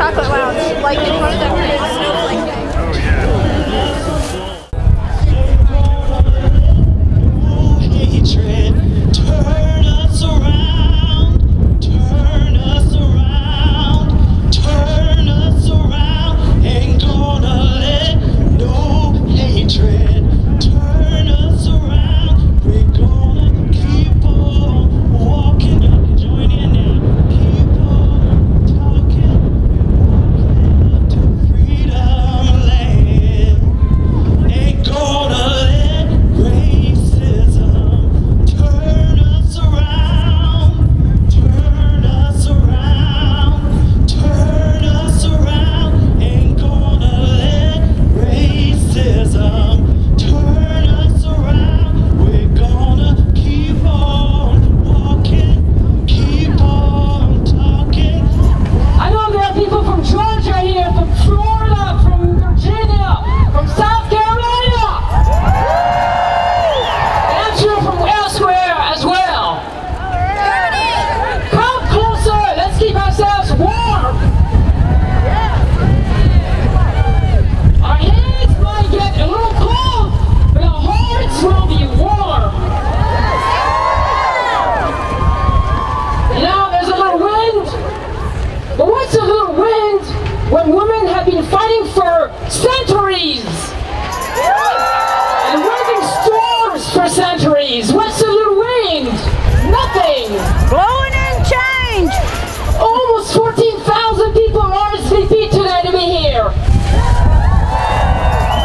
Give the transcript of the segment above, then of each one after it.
chocolate lounge, like in front of that big snowflake day. Oh yeah. Turn us around, turn us around, turn us around. Ain't gonna let no hatred turn us around. We're gonna keep on walking. Y'all can join in now. Keep on talking, walking up to freedom land. Ain't gonna let racism turn us around, turn us around, turn us around. Ain't gonna let racism turn us around. We're gonna keep on walking, keep on talking. I know there are people from Georgia here, from Florida, from Virginia, from South Carolina. And I'm sure from elsewhere as well. Come closer, let's keep ourselves warm. Our hands might get a little cold, but our hearts will be warm. You know, there's a little wind, but what's a little wind when women have been fighting for centuries and weathering storms for centuries? What's a little wind? Nothing. Blowing in change! Almost 14,000 people RSVP today to be here.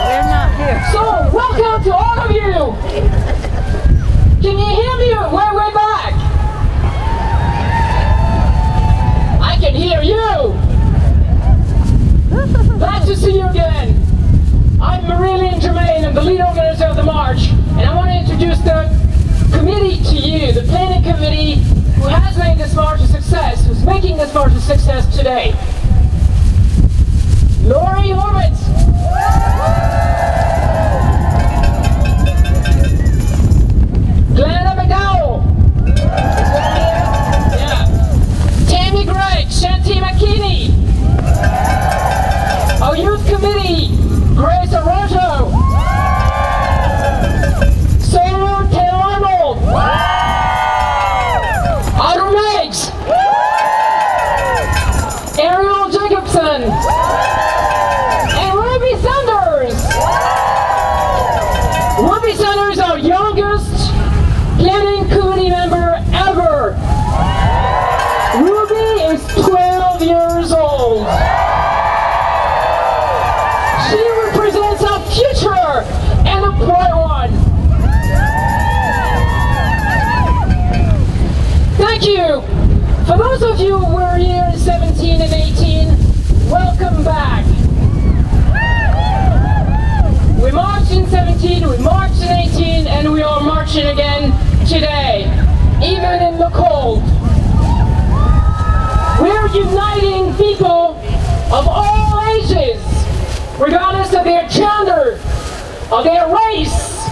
We're not here. So welcome to all of you. Can you hear me way back? I can hear you. Glad to see you again. I'm Marilyn Germain. I'm the lead organizer of the march, and I want to introduce the committee to you, the planning committee who has made this march a success, who's making this march a success today. Lori Horvitz. Glenna McDowell. Yeah. Tammy Gregg, Shanti McKinney. Our youth committee, Grace Arrojo. Sarah Taylor Arnold. Otto Meggs. Ariel Jacobson. And Ruby Sanders. Ruby Sanders, our youngest planning committee member ever. Ruby is 12 years old. She represents our future and a bright one. Thank you. For those of you who were here in 17 and 18, welcome back. We marched in 17, we marched in 18, and we are marching again today, even in the cold. We're uniting people of all ages, regardless of their gender, of their race,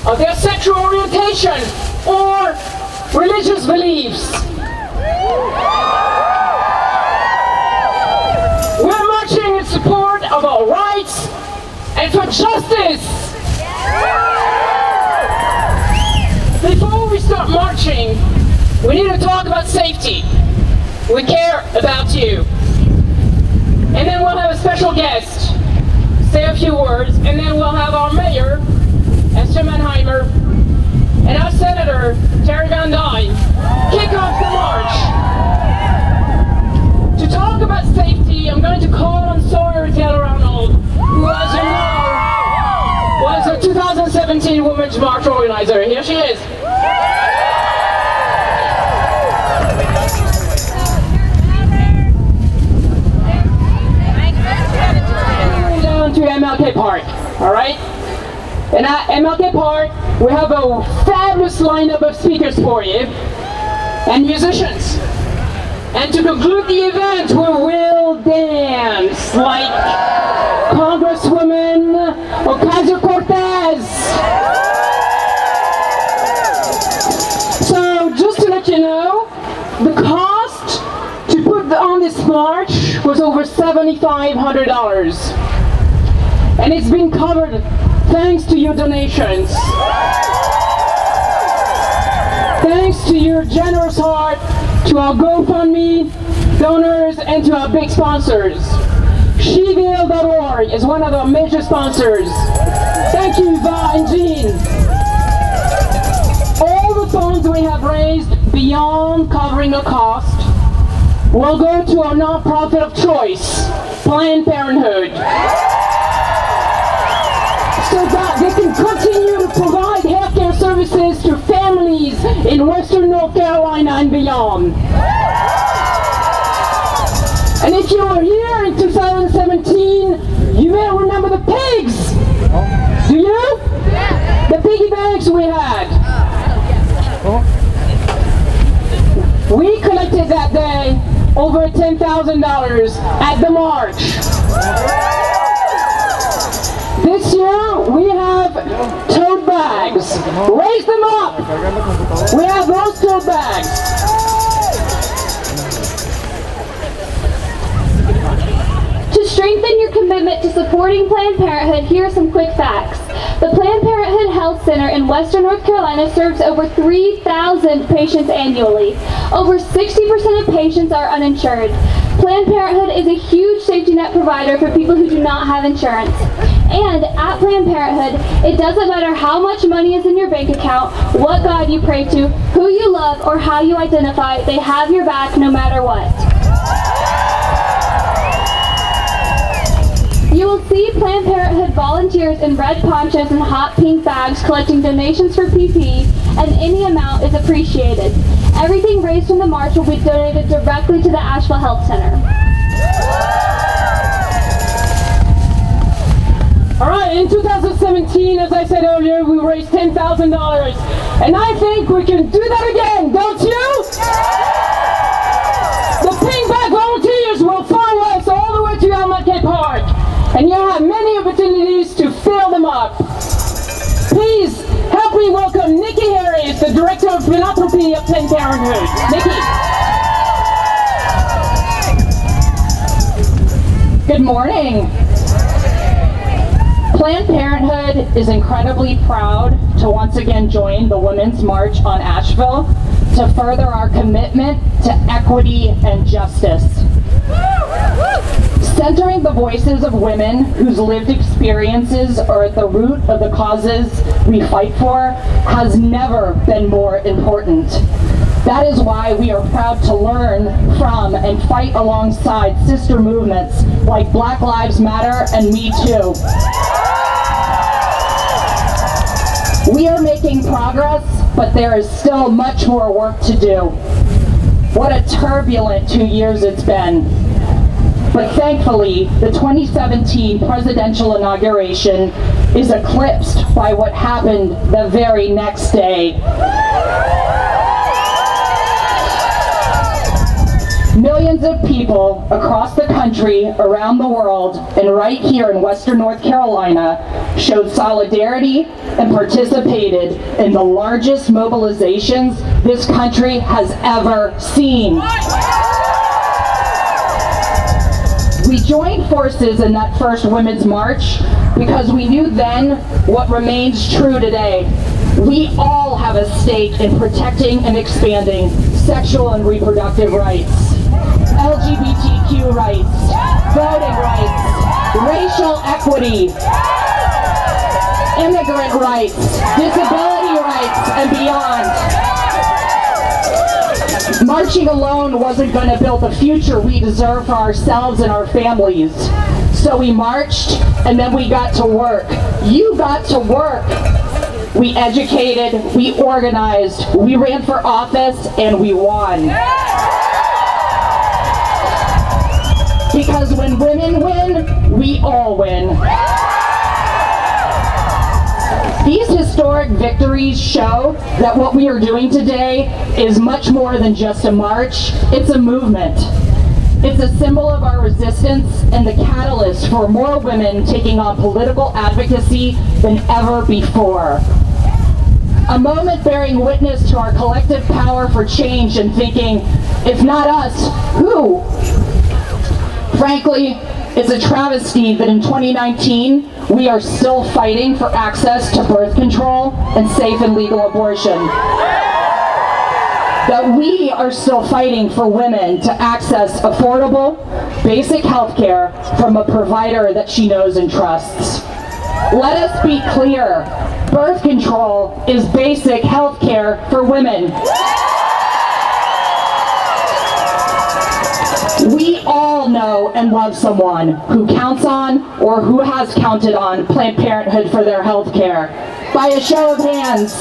of their sexual orientation, or religious beliefs. We're marching in support of our rights and for justice. Before we start marching, we need to talk about safety. We care about you. And then we'll have a special guest say a few words, and then we'll have our mayor, Esther Mannheimer, and our senator, Terry Van Dyne, kick off the march. To talk about safety, I'm going to call on Sawyer Taylor Arnold, who, as you know, was the 2017 Women's March organizer. Here she is. Down to MLK Park, all right? And at MLK Park, we have a fabulous lineup of speakers for you and musicians. And to conclude the event, we will dance like Congresswoman Ocasio-Cortez. So just to let you know, the cost to put on this march was over $7,500. And it's been covered thanks to your donations. Thanks to your generous heart, to our GoFundMe donors, and to our big sponsors. Asheville.org is one of our major sponsors. Thank you, Va and Jean. All the funds we have raised beyond covering the cost will go to our nonprofit of choice, Planned Parenthood, so that they can continue to provide healthcare services to families in Western North Carolina and beyond. And if you were here in 2017, you may remember the pigs. Do you? The piggy banks we had. We collected that day over $10,000 at the march. This year we have tote bags. Raise them up. We have those tote bags. To strengthen your commitment to supporting Planned Parenthood, here are some quick facts. The Planned Parenthood Health Center in Western North Carolina serves over 3,000 patients annually. Over 60% of patients are uninsured. Planned Parenthood is a huge safety net provider for people who do not have insurance. And at Planned Parenthood, it doesn't matter how much money is in your bank account, what God you pray to, who you love, or how you identify, they have your back no matter what. You will see Planned Parenthood volunteers in red ponchos and hot pink bags collecting donations for PP, and any amount is appreciated. Everything raised from the march will be donated directly to the Asheville Health Center. All right, in 2017, as I said earlier, we raised $10,000. And I think we can do that again, don't you? The pink bag volunteers will follow us all the way to Almaquet Park. And you'll have many opportunities to fill them up. Please help me welcome Nikki Harris, the Director of Philanthropy of Planned Parenthood. Nikki. Good morning. Planned Parenthood is incredibly proud to once again join the Women's March on Asheville to further our commitment to equity and justice. Centering the voices of women whose lived experiences are at the root of the causes we fight for has never been more important. That is why we are proud to learn from and fight alongside sister movements like Black Lives Matter and Me Too. We are making progress, but there is still much more work to do. What a turbulent 2 years it's been. But thankfully, the 2017 presidential inauguration is eclipsed by what happened the very next day. Millions of people across the country, around the world, and right here in Western North Carolina showed solidarity and participated in the largest mobilizations this country has ever seen. We joined forces in that first Women's March because we knew then what remains true today. We all have a stake in protecting and expanding sexual and reproductive rights, LGBTQ rights, voting rights, racial equity, immigrant rights, disability rights, and beyond. Marching alone wasn't going to build the future we deserve for ourselves and our families. So we marched, and then we got to work. You got to work. We educated, we organized, we ran for office, and we won. Because when women win, we all win. These historic victories show that what we are doing today is much more than just a march, it's a movement. It's a symbol of our resistance and the catalyst for more women taking on political advocacy than ever before. A moment bearing witness to our collective power for change and thinking, if not us, who? Frankly, it's a travesty that in 2019, we are still fighting for access to birth control and safe and legal abortion. That we are still fighting for women to access affordable, basic health care from a provider that she knows and trusts. Let us be clear, birth control is basic health care for women. We all know and love someone who counts on or who has counted on Planned Parenthood for their health care. By a show of hands.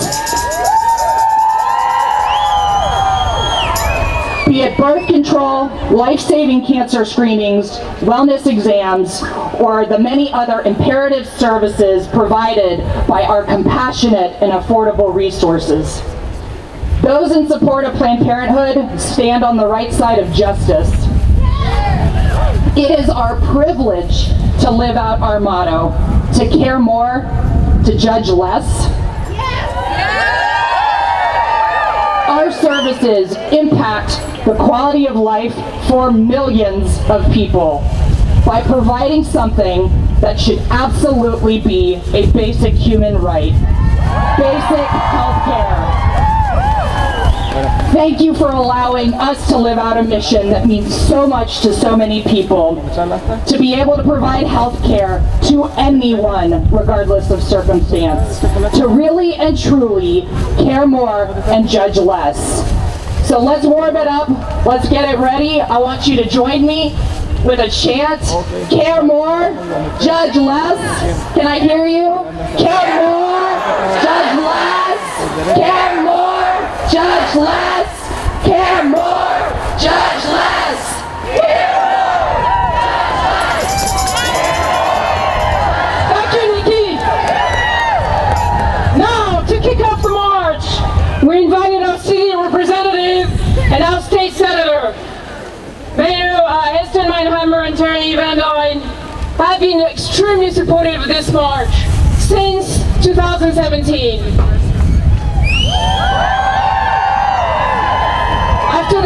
Be it birth control, life-saving cancer screenings, wellness exams, or the many other imperative services provided by our compassionate and affordable resources. Those in support of Planned Parenthood stand on the right side of justice. It is our privilege to live out our motto, to care more, to judge less. Our services impact the quality of life for millions of people by providing something that should absolutely be a basic human right, basic health care. Thank you for allowing us to live out a mission that means so much to so many people, to be able to provide health care to anyone, regardless of circumstance, to really and truly care more and judge less. So let's warm it up, let's get it ready. I want you to join me with a chant. Care more, judge less. Can I hear you? Care more, judge less. Care more, judge less. Care more, judge less. Care more, judge less. Thank you, Nikki. Now, to kick off the march, we invited our city representative and our state senator, Mayor Heston Meinheimer and Terry Van Dyne, have been extremely supportive of this march since 2017. After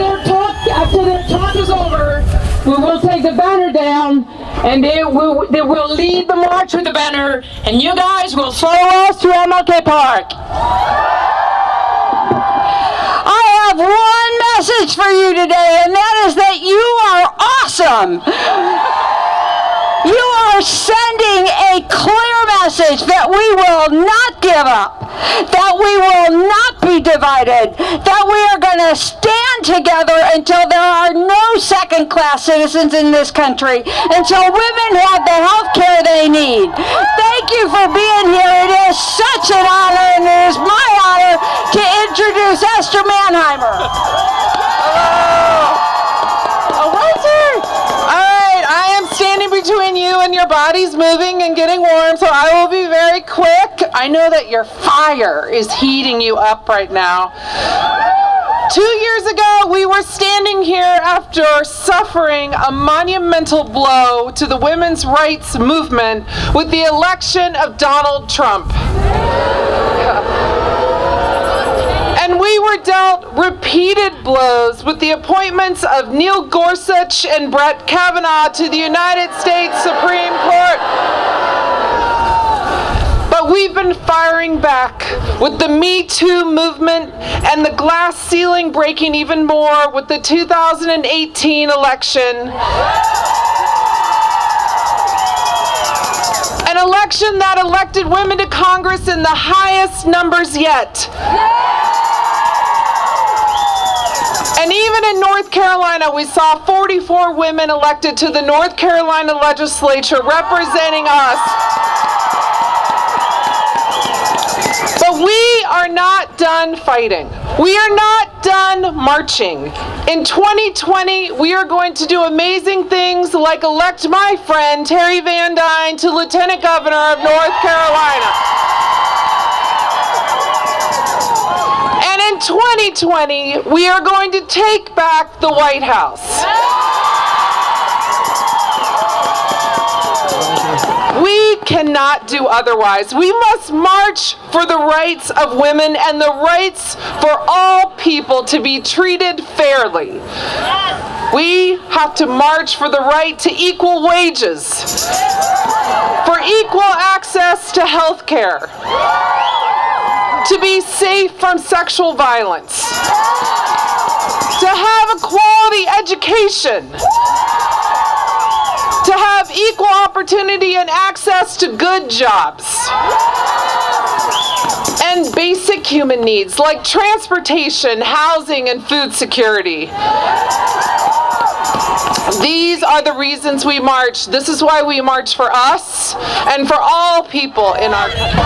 their talk is over, we will take the banner down, and they will lead the march with the banner, and you guys will follow us to MLK Park. I have one message for you today, and that is that you are awesome. You are sending a clear message that we will not give up, that we will not be divided, that we are going to stand together until there are no second-class citizens in this country, until women have the health care they need. Thank you for being here. It is such an honor, and it is my honor to introduce Esther Mannheimer. Standing between you and your bodies moving and getting warm, so I will be very quick. I know that your fire is heating you up right now. 2 years ago, we were standing here after suffering a monumental blow to the women's rights movement with the election of Donald Trump. And we were dealt repeated blows with the appointments of Neil Gorsuch and Brett Kavanaugh to the United States Supreme Court. But we've been firing back with the Me Too movement and the glass ceiling breaking even more with the 2018 election. An election that elected women to Congress in the highest numbers yet. And even in North Carolina, we saw 44 women elected to the North Carolina legislature representing us. But we are not done fighting. We are not done marching. In 2020, we are going to do amazing things like elect my friend Terry Van Dyne to Lieutenant Governor of North Carolina. And in 2020, we are going to take back the White House. We cannot do otherwise. We must march for the rights of women and the rights for all people to be treated fairly. We have to march for the right to equal wages, for equal access to health care, to be safe from sexual violence, to have a quality education, to have equal opportunity and access to good jobs, and basic human needs like transportation, housing, and food security. These are the reasons we march. This is why we march for us and for all people in our country.